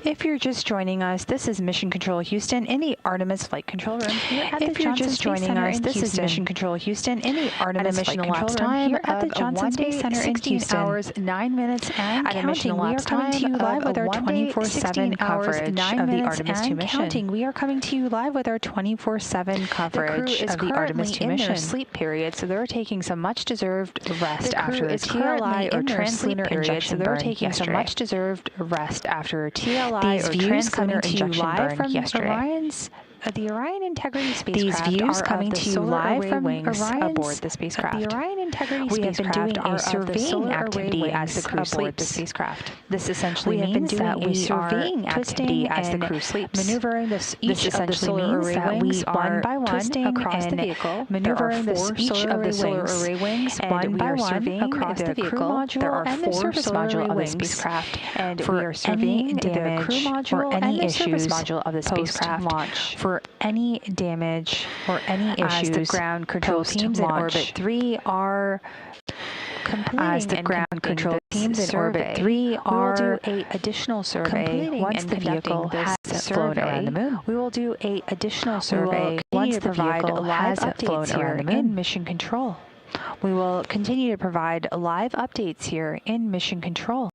If you're just joining us, this is Mission Control Houston in the Artemis Flight Control Room here at the Johnson Space Center in Houston. This is Mission Control Houston in the Artemis Flight Control Room here at the Johnson Space Center in Houston. 16 hours, 9 minutes, and counting. We are coming to you live with our 24/7 coverage of the Artemis II mission. We are coming to you live with our 24/7 coverage of the Artemis II mission. Sleep period, so they're taking some much-deserved rest after the TLI or translunar injection burn yesterday. Much-deserved rest after TLI or translunar injection burn yesterday. The Orion Integrity spacecraft. These views coming to you live from wings aboard the spacecraft. The Orion Integrity spacecraft have been doing a surveying activity as the crew sleeps. The spacecraft. This essentially means that we surveying activity as the crew sleeps. Maneuvering each of the solar array wings one by one across the vehicle. Maneuvering each of the solar array wings one by one across the vehicle. There are 4 module of the spacecraft, and we are surveying the crew module or any issues module of the spacecraft launch. For any damage or any issues, as the ground control teams in orbit 3 are completing the ground control teams in orbit 3 are will do a additional survey once the vehicle has flown around the moon. We will do a additional survey once the vehicle has flown around the moon in mission control. We will continue to provide live updates here in mission control.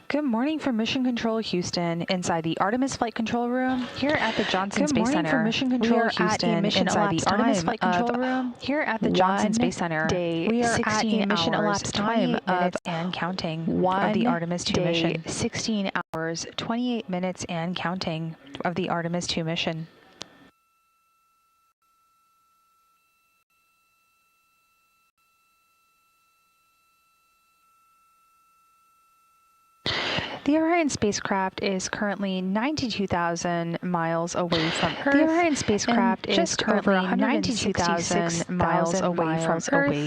Good morning from Mission Control Houston inside the Artemis Flight Control Room here at the Johnson Space Center. Good morning from Mission Control Houston inside the Artemis Flight Control Room here at the Johnson Space Center. We are at emission elapsed time of and counting of the Artemis II mission. 16 hours, 28 minutes and counting of the Artemis II mission. The Orion spacecraft is currently 92,000 miles away from Earth. The Orion spacecraft is just over 192,000 miles away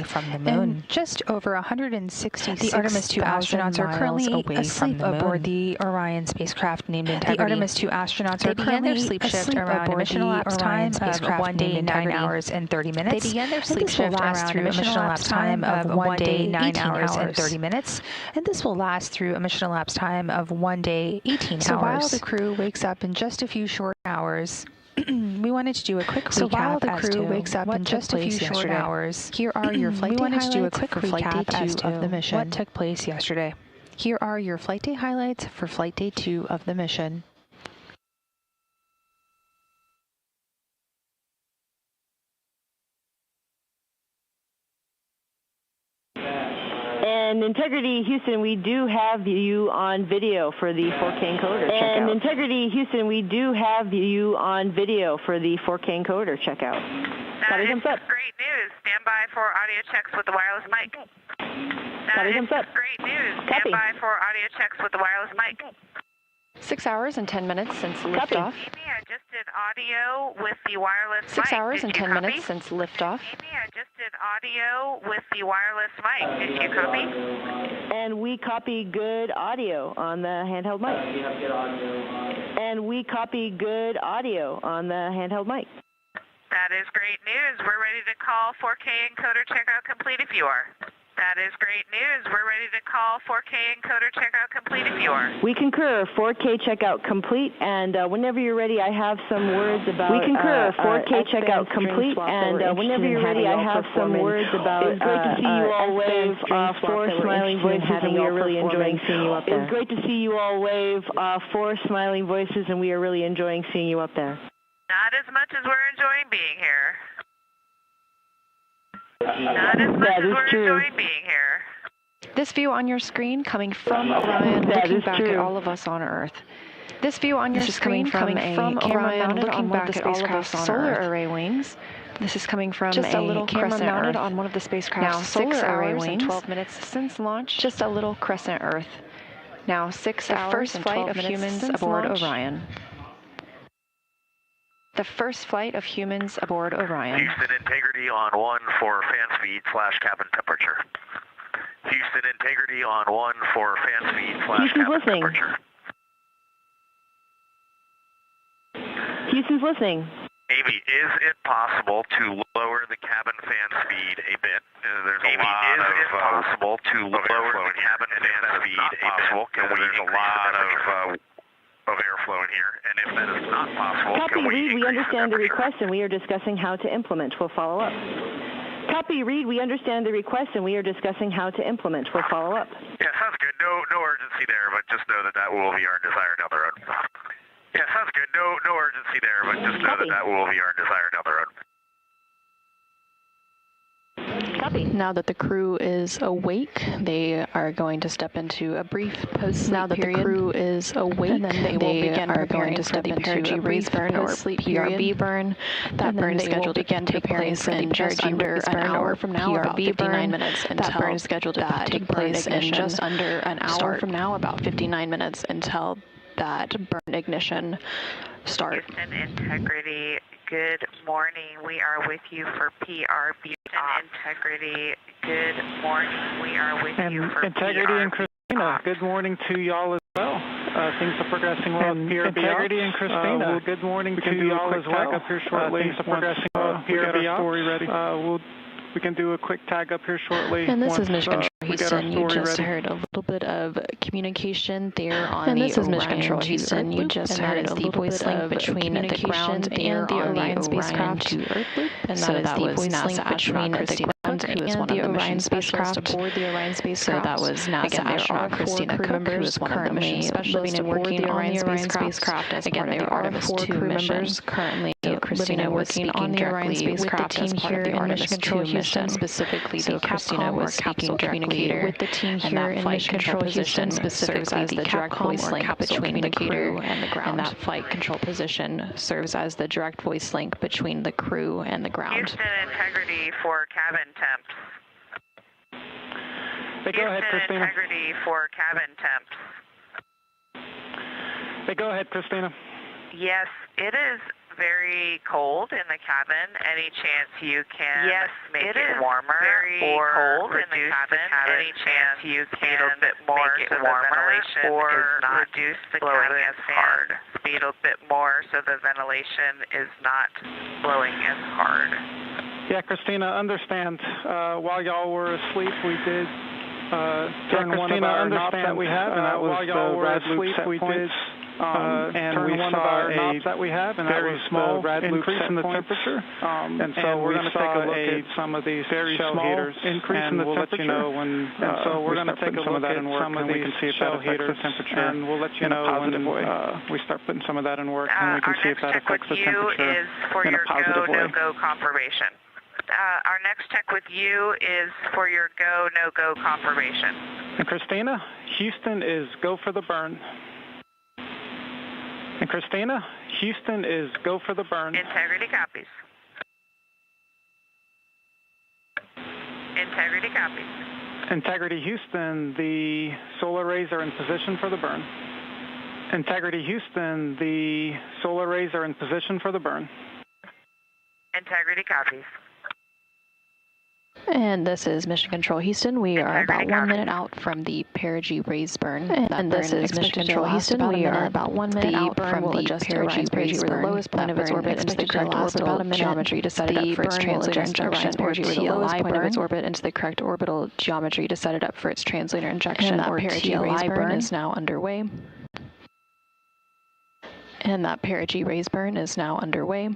from the Moon. And just over 166,000 the Artemis II astronauts are currently asleep aboard the Orion spacecraft named Integrity. The Artemis II astronauts are currently their sleep shift around emission elapsed time of 1 day, 9 hours, and 30 minutes. They began their sleep shift around emission elapsed time of 1 day, 9 hours, and 30 minutes. And this will last through emission elapsed time of 1 day, 18 hours. So while the crew wakes up in just a few short hours, we wanted to do a quick recap as to what took place yesterday. Here are your flight day highlights for Flight Day 2 of the mission. What took place yesterday? Here are your flight day highlights for Flight Day 2 of the mission. And Integrity Houston, we do have you on video for the 4K encoder checkout. And Integrity Houston, we do have you on video for the 4K encoder checkout. That is great news. Stand by for audio checks with the wireless mic. That is great news. Stand by for audio checks with the wireless mic. 6 hours and 10 minutes since liftoff. Amy, I just did audio with the wireless mic. 6 hours and 10 minutes since liftoff. Amy, I just did audio with the wireless mic. Did you copy? And we copy good audio on the handheld mic. And we copy good audio on the handheld mic. That is great news. We're ready to call 4K encoder checkout complete if you are. That is great news. We're ready to call 4K encoder checkout complete if you are. We concur 4K checkout complete, and whenever you're ready, I have some words about. We concur 4K checkout complete, and whenever you're ready, I have some words about. It's great to see you all wave 4 smiling voices, and we are really enjoying seeing you up there. It's great to see you all wave 4 smiling voices, and we are really enjoying seeing you up there. Not as much as we're enjoying being here. Not as much as we're enjoying being here. This view on your screen coming from Orion, looking back at all of us on Earth. This view on your screen coming from Orion, looking back at all of us on solar array wings. This is coming from just a little camera mounted on one of the spacecraft's solar array wings. 12 minutes since launch. Just a little crescent Earth. Now 6 hours and 12 minutes. The first flight of humans aboard Orion. The first flight of humans aboard Orion. Houston Integrity on 1 for fan speed / cabin temperature. Houston Integrity on 1 for fan speed / cabin temperature. Houston's listening. Amy, is it possible to lower the cabin fan speed a bit? There's a lot of possible to lower the cabin fan speed a bit? Can we increase the temperature of airflow in here, and if that is not possible, Copy, Reid, we understand the request, and we are discussing how to implement. We'll follow up. Copy, Reid, we understand the request, and we are discussing how to implement. We'll follow up. Yeah, sounds good. No urgency there, but just know that will be our desire down the road. Yeah, sounds good. No urgency there, but just know that will be our desire down the road. Copy. Now that the crew is awake, they are going to step into a brief post-sleep Now that period. the crew is awake, and then they will begin preparing for the PRG raise burn or PRB burn. That burn is scheduled to take place in just under an hour from now, about 59 minutes until that burn is scheduled to take place in just under an hour from now, about 59 minutes until that burn ignition start. Houston Integrity, good morning. We are with you for PRB. Integrity, good morning. We are with you for Integrity PRB. and Christina, good morning to y'all as well. Things are progressing well. Integrity and Christina, well, good morning to y'all as well. Up here shortly. Things are progressing well. We get our story ready. We can do a quick tag up here shortly. And this is Mission Control Houston. You just heard a little bit of communication there on the Orion Houston. You just heard the voice link between the ground and the Orion spacecraft to Earth loop. And that is the voice link between the ground Coch, who is one of the mission specialists aboard the Orion spacecraft. So that was NASA astronaut Cristine, who is one of the mission specialists living and working on the Orion spacecraft as part of the Artemis II mission. Currently, Christina was working on the Orion spacecraft with the team here in Mission Control Houston, specifically so Christina was speaking directly with the team here in Mission Control Houston, specifically the direct voice link between the crew and the ground. And that flight control position serves as the direct voice link between the crew and the ground. Houston, integrity for cabin temps. Hey, go ahead, Christina. Integrity for cabin temps. Hey, go ahead, Christina. Yes, it is very cold in the cabin. Any chance you can make it warmer or cold in the cabin? Any chance you can speed a bit more so the ventilation is not reduce the cabin as hard. Speed a bit more so the ventilation is not blowing as hard. Yeah, Christina, understand. While y'all were asleep, we did turn one of our knobs that we have, and that was the rad loop set points. And we saw a knobs that we have, and very small increase in the temperature. And so we're going to take a look at some of these very small increase in the temperature. And so we're going to take a look at some of these shell heaters, and we'll let you know when we start putting some of that in work, and we can see if that affects the temperature in a positive way. Our next check with you is for your go, no-go confirmation. Our next check with you is for your go, no-go confirmation. And Christina, Houston is go for the burn. And Christina, Houston is go for the burn. Integrity copies. Integrity copies. Integrity Houston, the solar arrays are in position for the burn. Integrity Houston, the solar arrays are in position for the burn. Integrity copies. And this is Mission Control Houston. We are about 1 minute out from the perigee raise burn. And this is Mission Control Houston. We are about 1 minute out from the perigee raise burn. The lowest point of its orbit into the correct orbital geometry to set it up for its translator injection, or the lowest point of its orbit into the correct orbital geometry to set it up for its translator injection, or perigee raise burn is now underway. And that perigee raise burn is now underway.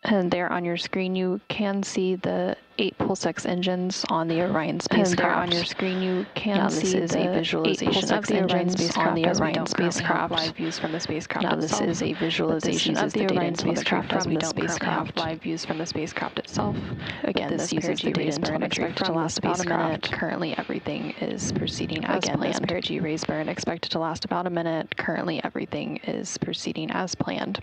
And there on your screen, you can see the 8 Pulse-X engines on the Orion spacecraft. And there on your screen, you can see this is a visualization of the Orion spacecraft on the Orion spacecraft. Live views from the spacecraft. Now, this is a visualization of the Orion spacecraft from the spacecraft. Live views from the spacecraft itself. Again, this uses the data burn expected to last about a minute. Currently, everything is proceeding as planned. Again, this perigee raise burn expected to last about a minute. Currently, everything is proceeding as planned.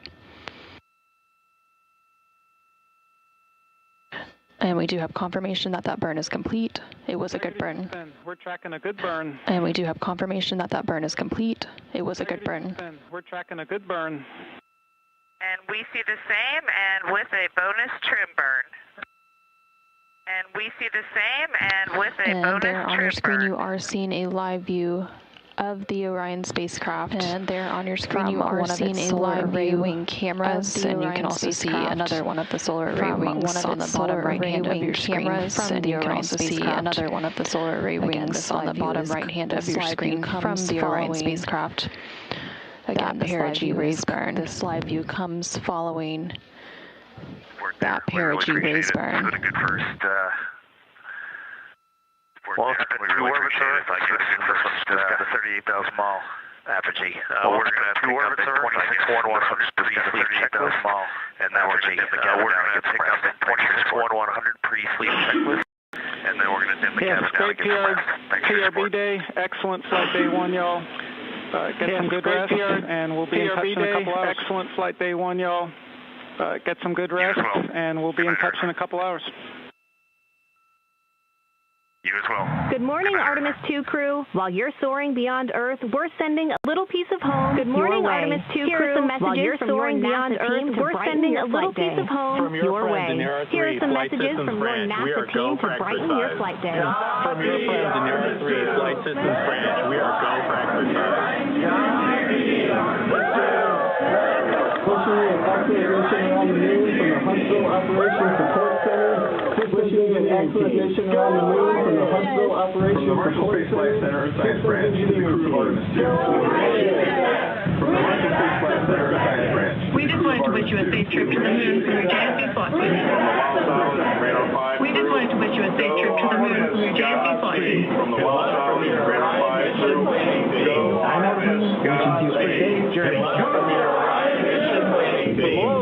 And we do have confirmation that that burn is complete. It was a good burn. We're tracking a good burn. And we do have confirmation that that burn is complete. It was a good burn. We're tracking a good burn. And we see the same, and with a bonus trim burn. And we see the same, and with a bonus trim burn. And there on your screen, you are seeing a live view of the Orion spacecraft. And there on your screen, you are seeing a live array wing cameras, and you can also see another one of the solar array wings on the bottom right hand of your screen. And you can also see another one of the solar array wings on the bottom right hand of your screen from the Orion spacecraft. Again, the perigee raise burn. This live view comes following that perigee raise burn. Well, it's been 2 orbits, I guess. This one's just got a 38,000 mile apogee. We're going to pick up at 26,100 pre-sleep checklist, and then we're going to pick up at 26,100 pre-sleep checklist, and then we're going to dim the cabin down again. PRB day, excellent flight day 1, y'all. Get some good rest, and we'll be in touch in a couple hours. Excellent flight day 1, y'all. Get some good rest, and we'll be in touch in a couple hours. You as well. Good morning, Artemis II crew. While you're soaring beyond Earth, we're sending a little piece of home. Good morning, Artemis II crew. While you're soaring beyond Earth, we're sending a little piece of home your way. Here are some messages from your NASA team to brighten your flight day. From your friends in Air 3 Flight Systems branch, we are go for exercise. Pushing an excellent mission around the moon from the Huntsville Operations Support Center. Pushing an excellent mission around the moon from the Huntsville Operations Support Center. Science Branch, the crew of Artemis II. wish you a safe trip to the moon from your JSC flight. We just wanted to wish you a safe trip to the moon from your JSC flight. From the Los Alamos radar 5 through Artemis wishes you a safe journey.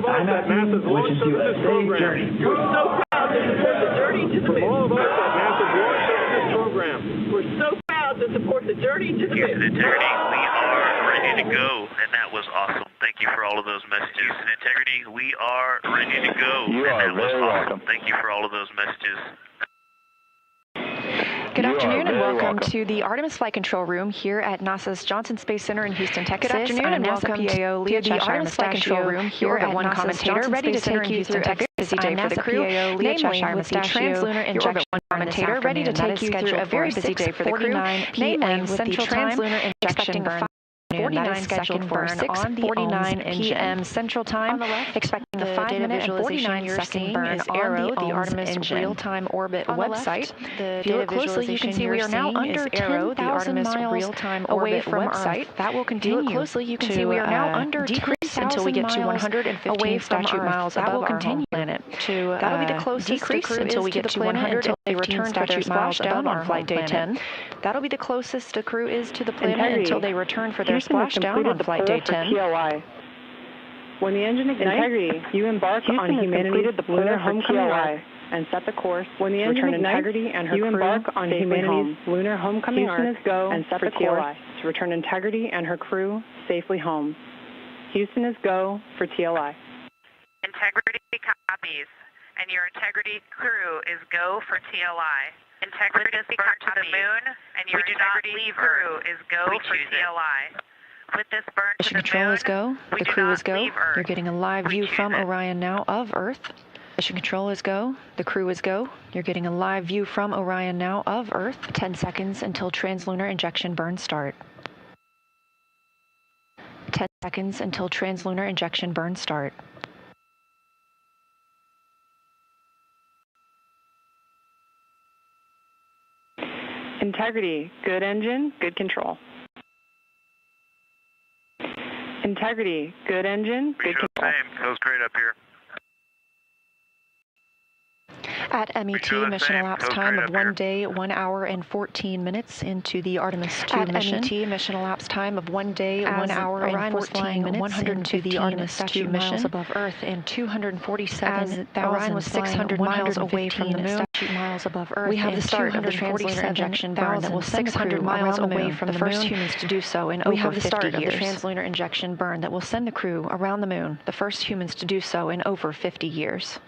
I'm at NASA wishes you a safe journey. We're so proud to support the journey to the moon. All of us at NASA's Launch Services program. We're so proud to support the journey to the moon. Houston Integrity, we are ready to go, and that was awesome. Thank you for all of those messages. Houston Integrity, we are ready to go, and that was awesome. Thank you for all of those messages. Good afternoon and welcome to the Artemis Flight Control Room here at NASA's Johnson Space Center in Houston, Texas. Good afternoon and welcome to the Artemis Flight Control Room here at NASA's commentator, ready to take you through a very busy day for the crew, namely with the Trans-Lunar Injection commentator, ready to take you through a very busy day for the crew, namely with the Trans-Lunar Injection burn. 49 scheduled burn on the 49 p.m. Central Time, expecting the 5-minute and 49-second burn on the Artemis real-time orbit website. If you look closely, you can see we are now under 10,000 miles away from Earth. That will continue. Closely, you can see we are now under decrease until we get to 115 statute miles above our home planet. That'll be the closest decrease until we get to 115 statute miles down on flight day 10. That'll be the closest the crew is to the planet until they return for their splashdown on flight day 10. When the engine ignites, Integrity, you embark on humanity's lunar homecoming arc and set the course. When the engine ignites, Integrity and her you embark on humanity's lunar homecoming arc and set the course to return Integrity and her crew safely home. Houston is go for TLI. Integrity copies, and your Integrity crew is go for TLI. Integrity is burn to the moon, and your Integrity crew is go for TLI. With this burn to the moon, Mission Control is go. The crew is go. You're getting a live view from Orion now of Earth. Mission Control is go. The crew is go. You're getting a live view from Orion now of Earth. 10 seconds until Trans-Lunar Injection burn start. 10 seconds until Trans-Lunar Injection burn start. Integrity, good engine, good control. Integrity, good engine, good control. Same. Feels great up here. At MET, mission elapsed time of 1 day, 1 hour, and 14 minutes into the Artemis II mission. At MET, mission elapsed time of 1 day, 1 hour, and 14 minutes into the Artemis II mission. Miles above Earth and 247,000. Orion was 600 miles away from the moon. Miles above Earth. We have the start of the Trans-Lunar Injection burn that will 600 miles away from the first humans to do so in over 50 years. We have the start of the Trans-Lunar Injection burn that will send the crew around the moon, the first humans to do so in over 50 years.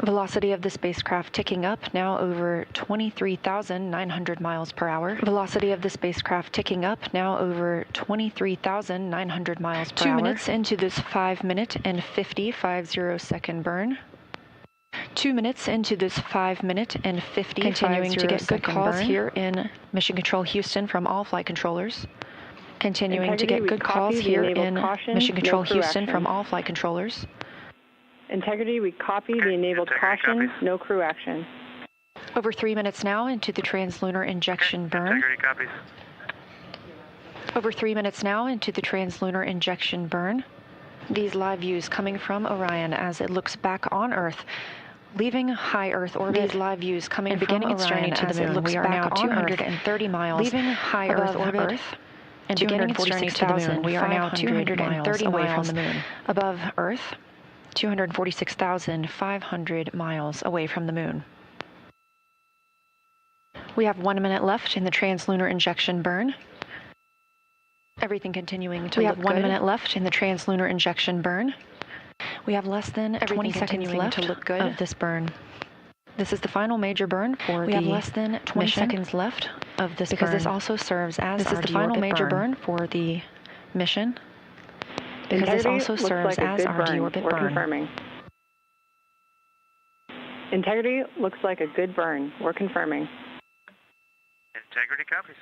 Velocity of the spacecraft ticking up, now over 23,900 miles per hour. Velocity of the spacecraft ticking up, now over 23,900 miles per hour. 2 minutes into this 5-minute and 50 second burn. 2 minutes into this 5-minute and 50 continuing to get good calls here in Mission Control Houston from all flight controllers. Continuing to get good calls here in Mission Control Houston from all flight controllers. Integrity, we copy the enabled caution, no crew action. Over 3 minutes now into the Trans-Lunar Injection burn. Integrity copies. Over 3 minutes now into the Trans-Lunar Injection burn. These live views coming from Orion as it looks back on Earth, leaving high Earth orbit. These live views coming and beginning its journey to the moon. We are now 230 miles leaving high Earth orbit and beginning its journey to the moon. We are now 230 miles away from the moon. Above Earth, 246,500 miles away from the moon. We have 1 minute left in the Trans-Lunar Injection burn. Everything continuing to look good. We have 1 minute left in the Trans-Lunar Injection burn. We have less than 20 seconds left to look good of this burn. This is the final major burn for the mission. We have less than 20 seconds left of this burn. Because this also serves as this is the final major burn for the mission. Because this also serves as our deorbit burn. We're confirming. Integrity looks like a good burn. We're confirming. Integrity copies.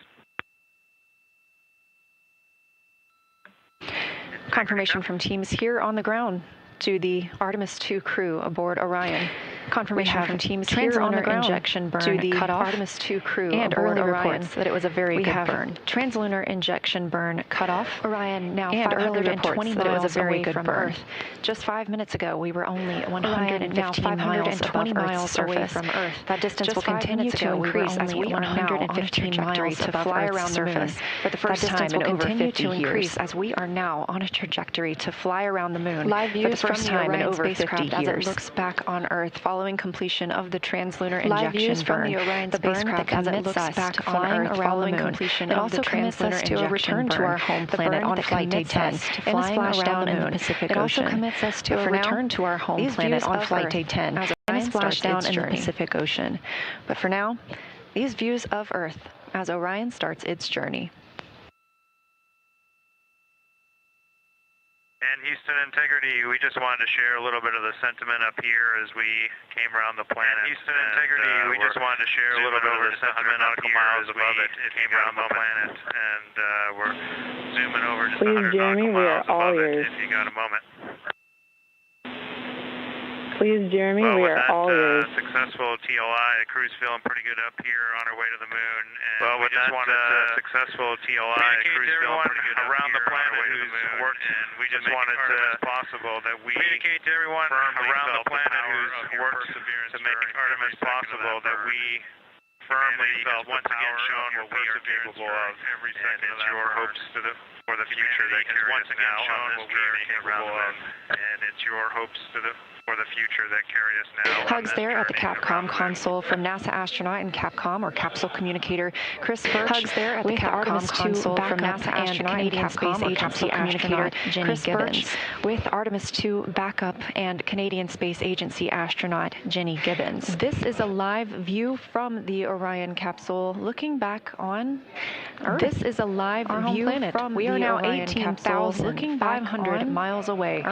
Confirmation from teams here on the ground to the Artemis II crew aboard Orion. Confirmation from teams here on the ground injection burn to the Artemis II crew and early reports that it was a very good burn. Translunar injection burn cut off. Orion now 520 miles that it was a very good burn. Earth. Just 5 minutes ago, we were only 115 miles away from Earth. That distance will continue to increase as we are now on a trajectory to fly around the moon for the first time in over 50 years. As we are now on a trajectory to fly around the moon live views for the first time in over 50 years. As it looks back on Earth following completion of the translunar injection burn. The burn that commits us to flying around the moon. It also commits us to a return to our home planet on Flight Day 10 and a splashdown in the Pacific Ocean. It also commits us to a return to our home planet on Flight Day 10 and a splashdown in the Pacific Ocean. But for now, these views of Earth as Orion starts its journey. And Houston Integrity, we just wanted to share a little bit of the sentiment up here as we came around the planet. Houston Integrity, we just wanted to share a little bit of the sentiment up here as we came around the planet. And we're zooming over just 100 nautical miles above it, if you got a moment. Please, Jeremy, we are all yours. Successful TLI, the crew's feeling pretty good up here on our way to the moon. And we just wanted successful TLI, the crew's feeling pretty good around the planet who's worked, and we just wanted to possible that we communicate to everyone around the planet who's worked to make Artemis possible that we firmly felt once again shown what we are capable of, and it's your hopes for the future that carry us now on this journey around the moon, and it's your hopes for the future that carry us now. Hugs there at the Capcom console from NASA astronaut and Capcom or capsule communicator Chris Birch. Hugs there at the Capcom console from NASA astronaut and Canadian Space Agency astronaut Chris Birch with Artemis II backup and Canadian Space Agency astronaut Jenny Gibbons. This is a live view from the Orion capsule looking back on Earth. This is a live view from we are now 18,500 miles away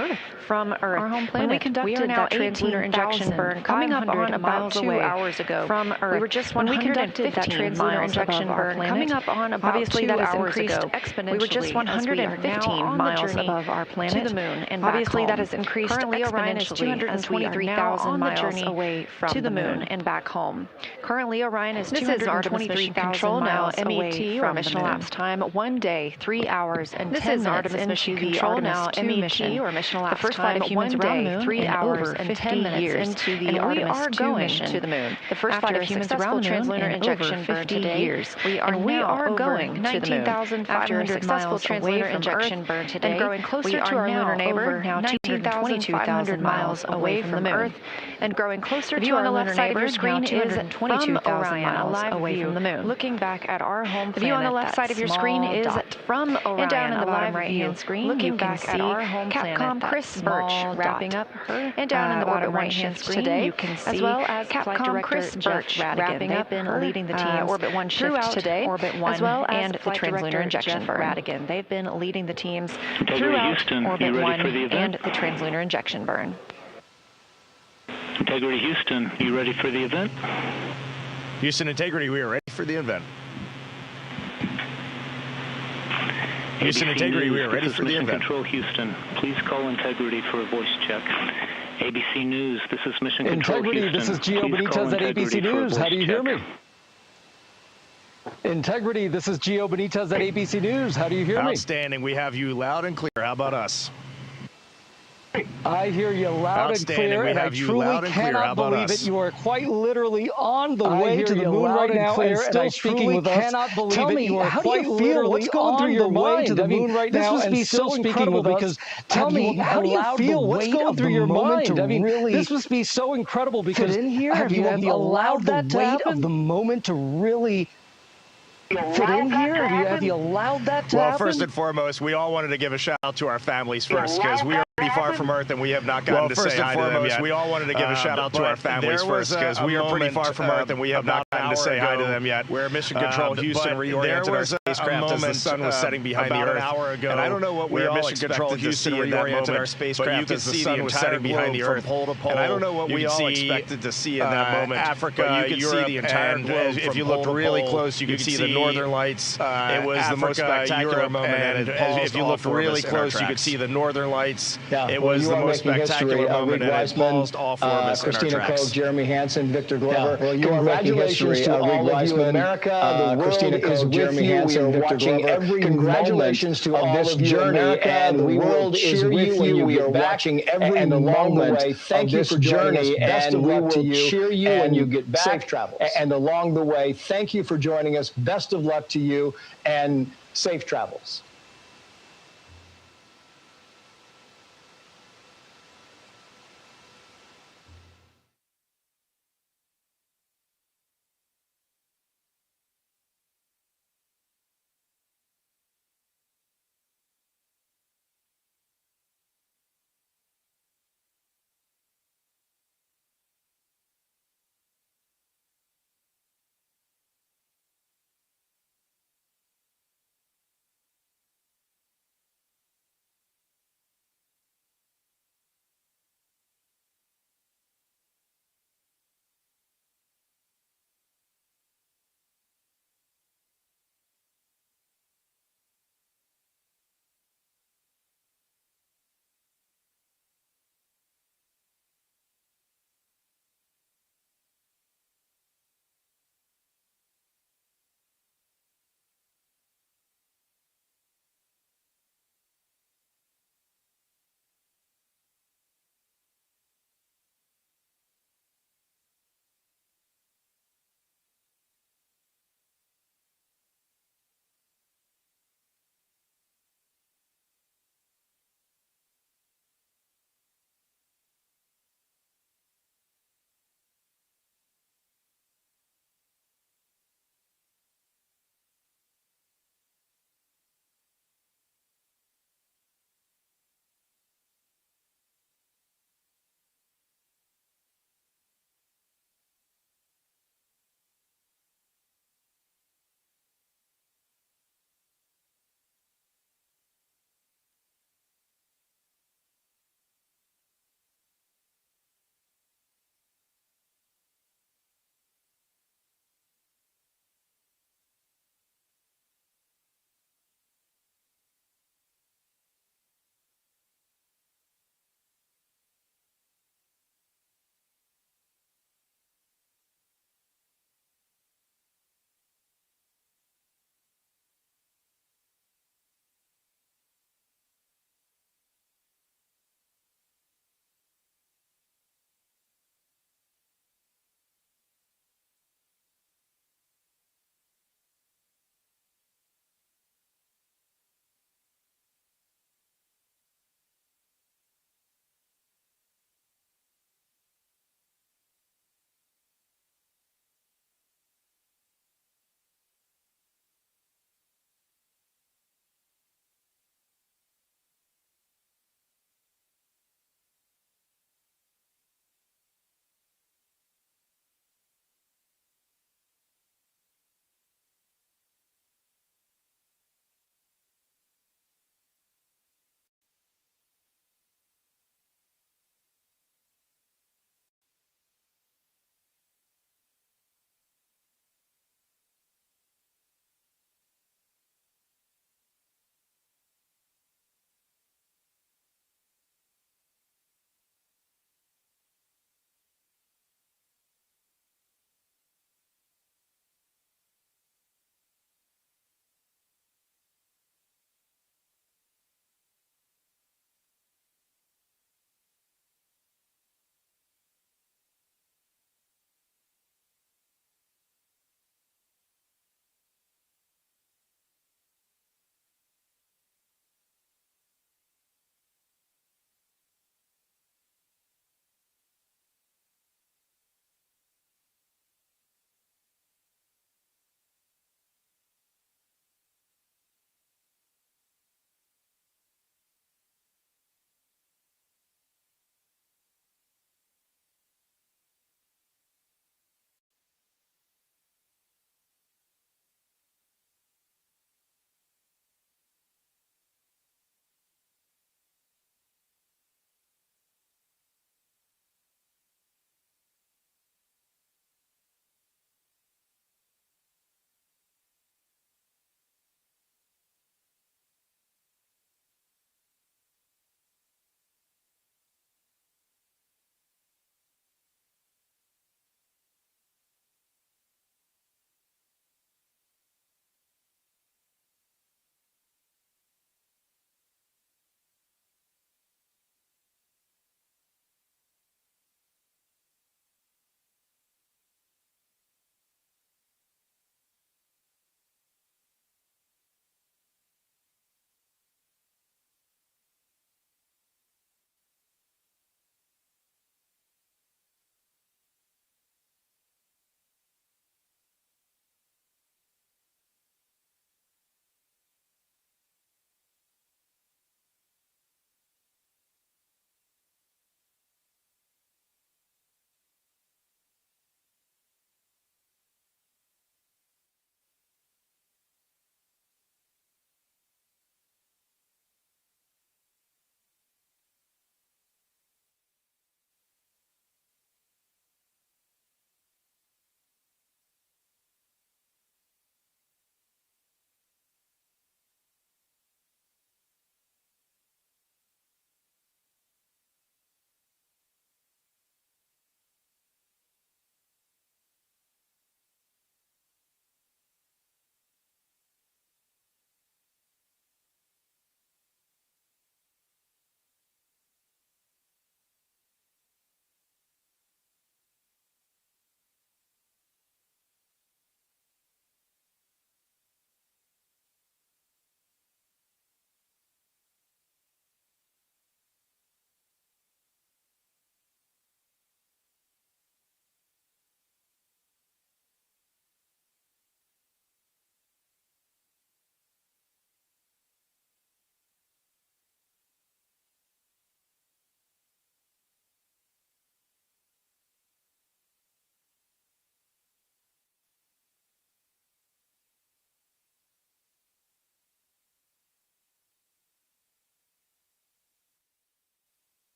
from Earth. Our home planet. When we conducted that translunar injection burn coming up on about 2 hours ago from Earth. We were just 115 miles above our planet. Coming up on about obviously 2 hours ago. Exponentially. We were just 115 miles above our planet to the moon, and obviously that has increased currently Orion is 223,000 miles away from the moon and back home. Currently Orion is 223,000 miles away from mission elapsed time 1 day, 3 hours, and 10 minutes Artemis mission control now MET or mission elapsed the first flight of humans around the moon 3 hours and 10 minutes into the Artemis II mission to the moon. The first flight of humans around the moon in injection burn today. We are going to the moon. After a successful translunar injection burn today, and growing closer to our lunar neighbor, now 19,500 miles away from Earth, and growing closer to our lunar neighbor, now 222,000 miles away from the moon. Looking back at our home planet, the view on the left side of your screen is from Orion. And down in the bottom right-hand screen, looking back at our home planet, Capcom Chris Birch wrapping up her and down in the bottom right-hand screen today, you can see as well as Capcom Chris Birch wrapping up and leading the team's Orbit 1 shift today, Orbit 1 as well as the translunar injection burn. Radigan. They've been leading the teams throughout Orbit 1 and the translunar injection burn. Integrity Houston, you ready for the event? Houston Integrity, we are ready for the event. Houston Integrity, we are ready for the event. Control Houston, please call Integrity for a voice check. ABC News, this is Mission Control Houston. Integrity, this is Gio Benitez at ABC News. How do you hear me? Integrity, this is Gio Benitez at ABC News. How do you hear me? Outstanding. We have you loud and clear. How about us? I hear you loud and clear, and I truly cannot believe it. You are quite literally on the way to the moon right now and still speaking with us. Tell me, how do you feel? What's going through your mind to the moon right now and still speaking with us? Tell me, how do you feel? What's going through your mind? I mean, this must be so incredible because have you allowed the weight of the moment to really fit in here? Have you allowed that to happen? Well, first and foremost, we all wanted to give a shout out to our families first because we are pretty far from Earth and we have not gotten to say hi to them yet. We all wanted to give a shout out to our families first because we are pretty far from Earth and we have not gotten to say hi to them yet. Where Mission Control Houston reoriented our spacecraft as the sun was setting behind the Earth. An hour ago, and I don't know what we all expected to see in that moment, our spacecraft as the sun was setting behind the Earth. And I don't know what we all expected to see in that moment. Africa, Europe, see the entire globe. If you looked really close, you could see the northern lights. It was the most spectacular moment. And if you looked really close, you could see the northern lights. It was the most spectacular moment, and it paused all four of us in our tracks. Koch, Jeremy Hansen, Victor Glover. Well, you Congratulations to all of you in America. The world is with you. We are watching every moment of this journey, and we will cheer you. We are watching every moment of this journey, and we will cheer you when you get back. Safe travels. And along the way, thank you for joining us. Best of luck to you, and safe travels.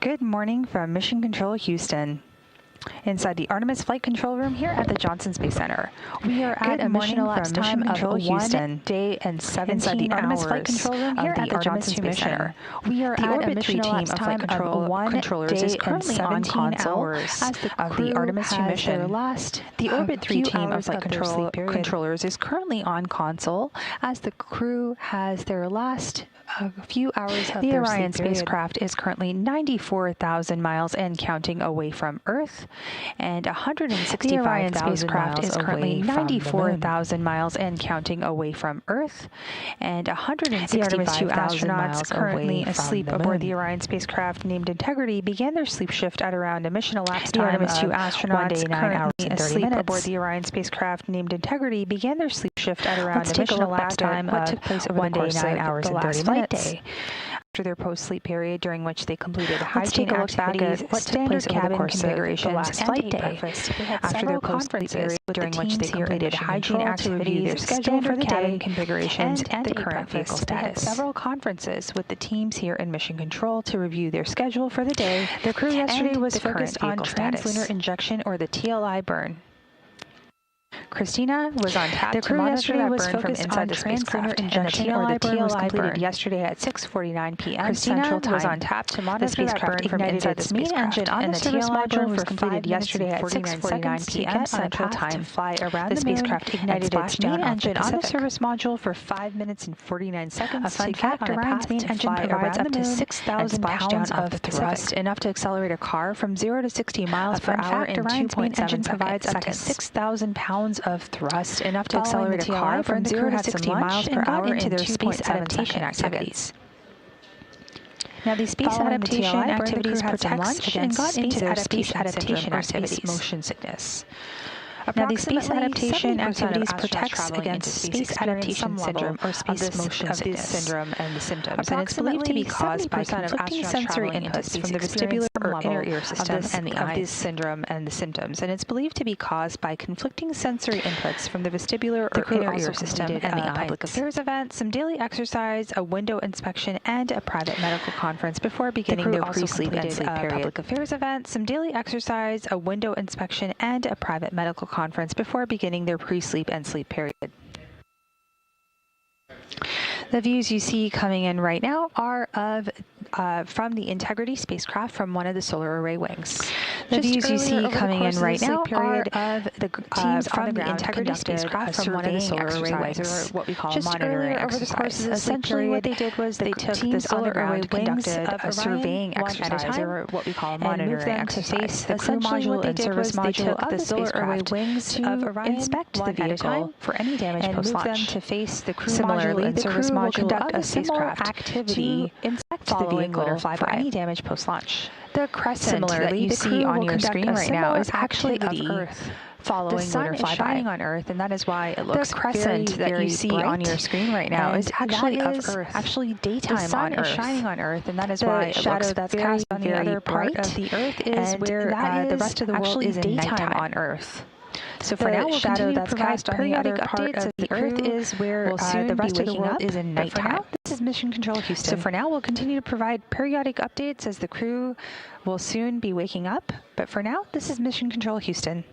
Good morning from Mission Control Houston. Inside the Artemis Flight Control Room here at the Johnson Space Center. We are at a mission elapsed time of 1 day and 17 hours Flight Control Room here at the Johnson Space Center. We are at a mission elapsed time of 1 day and 17 hours as the Artemis II mission. The Orbit 3 team of flight controllers is currently on console as the crew has their last few hours of the Orion spacecraft is currently 94,000 miles and counting away from Earth, and 165,000 miles is currently 94,000 miles and counting away from Earth, and 165,000 astronauts currently asleep aboard the Orion spacecraft named Integrity began their sleep shift at around a mission elapsed time of 1 day, 9 hours and 30 minutes. Aboard the Orion spacecraft named Integrity began their sleep shift at around a mission elapsed time of 1 day, 9 hours and 30 minutes. After their post-sleep period, during which they completed hygiene activities, standard cabin configurations, and flight day. After their post-sleep period, during which they completed hygiene activities, their schedule for the cabin configurations, and the current vehicle status. Several conferences with the teams here in Mission Control to review their schedule for the day. Their crew yesterday was focused on trans-lunar injection or the TLI burn. Christina was on tap to monitor that burn from inside the spacecraft, and the TLI burn was completed yesterday at 6:49 p.m. Central Time. Was on tap to monitor that burn from inside the spacecraft, and the TLI burn was completed yesterday at 6:49 p.m. Central Time. To fly around the spacecraft ignited its main engine on the service module for 5 minutes and 49 seconds. A fun fact: Orion's main engine provides up to 6,000 pounds of thrust, enough to accelerate a car from 0 to 60 miles per hour in 2.7 seconds. Up to 6,000 pounds of thrust, enough to accelerate a car from 0 to 60 miles per hour into their space adaptation activities. Now, these space adaptation activities protects against space adaptation activities, motion sickness. Now, these space adaptation activities protects against space adaptation syndrome or space motion sickness syndrome and the symptoms. And it's believed to be caused by conflicting sensory inputs from the vestibular or inner ear system and the eyes. This syndrome and the symptoms. And it's believed to be caused by conflicting sensory inputs from the vestibular or inner ear system and the eyes. Public affairs event, some daily exercise, a window inspection, and a private medical conference before beginning their pre-sleep and sleep period. Public affairs event, some daily exercise, a window inspection, and a private medical conference before beginning their pre-sleep and sleep period. The views you see coming in right now are of from the Integrity spacecraft from one of the solar array wings. The views you see coming in right now are of the teams from the Integrity spacecraft from one of the solar array wings, or what we call a monitoring exercise. Essentially, what they did was they took the solar array wings of a surveying exercise, or what we call a monitoring exercise. The crew module and service module of the solar array wings to inspect the vehicle for any damage post-launch. And move them to face the crew module and service module will conduct a spacecraft activity to inspect the vehicle for any damage post-launch. The crescent that you see on your screen right now is actually of Earth following the sun is shining on Earth, and that is why it looks the crescent that you see on your screen right now is actually of Earth. Actually, daytime on Earth. The sun is shining on Earth, and that is why it shadow that's cast on the other part of the Earth is where the rest of the world is in nighttime on Earth. So for now, we'll shadow that's cast on the other part of the Earth is where the rest of the world is in nighttime. This is Mission Control Houston. So for now, we'll continue to provide periodic updates as the crew will soon be waking up. But for now, this is Mission Control Houston.